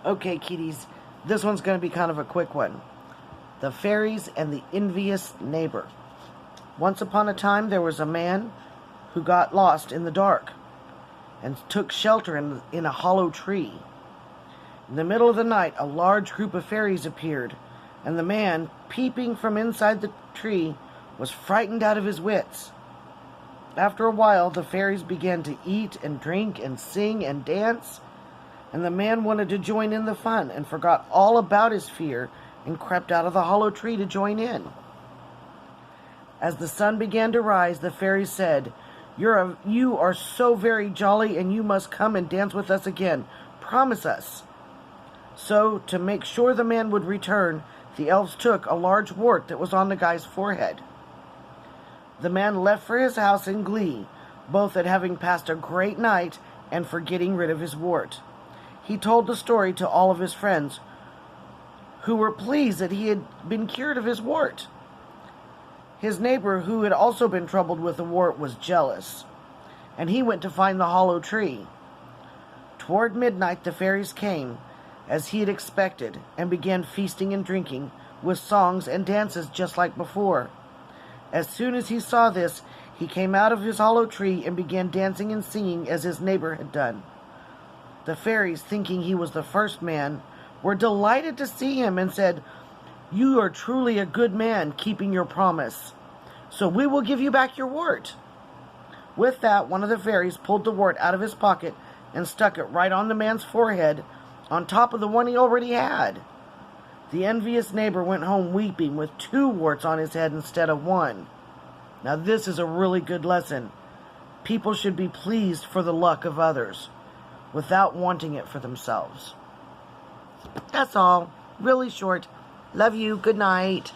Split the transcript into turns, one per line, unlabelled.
Okay, kiddies, this one's going to be kind of a quick one. The Fairies and the Envious Neighbor. Once upon a time, there was a man who got lost in the dark and took shelter in a hollow tree. In the middle of the night, a large group of fairies appeared, and the man, peeping from inside the tree, was frightened out of his wits. After a while, the fairies began to eat and drink and sing and dance, and the man wanted to join in the fun and forgot all about his fear and crept out of the hollow tree to join in. As the sun began to rise, the fairies said, You are so very jolly, and you must come and dance with us again. Promise us." So, to make sure the man would return, the elves took a large wart that was on the guy's forehead. The man left for his house in glee, both at having passed a great night and for getting rid of his wart. He told the story to all of his friends, who were pleased that he had been cured of his wart. His neighbor, who had also been troubled with the wart, was jealous, and he went to find the hollow tree. Toward midnight the fairies came, as he had expected, and began feasting and drinking, with songs and dances just like before. As soon as he saw this, he came out of his hollow tree and began dancing and singing as his neighbor had done. The fairies, thinking he was the first man, were delighted to see him and said, "You are truly a good man, keeping your promise. So we will give you back your wart." With that, one of the fairies pulled the wart out of his pocket and stuck it right on the man's forehead, on top of the one he already had. The envious neighbor went home weeping with 2 warts on his head instead of 1. Now this is a really good lesson. People should be pleased for the luck of others, without wanting it for themselves. That's all. Really short. Love you. Good night.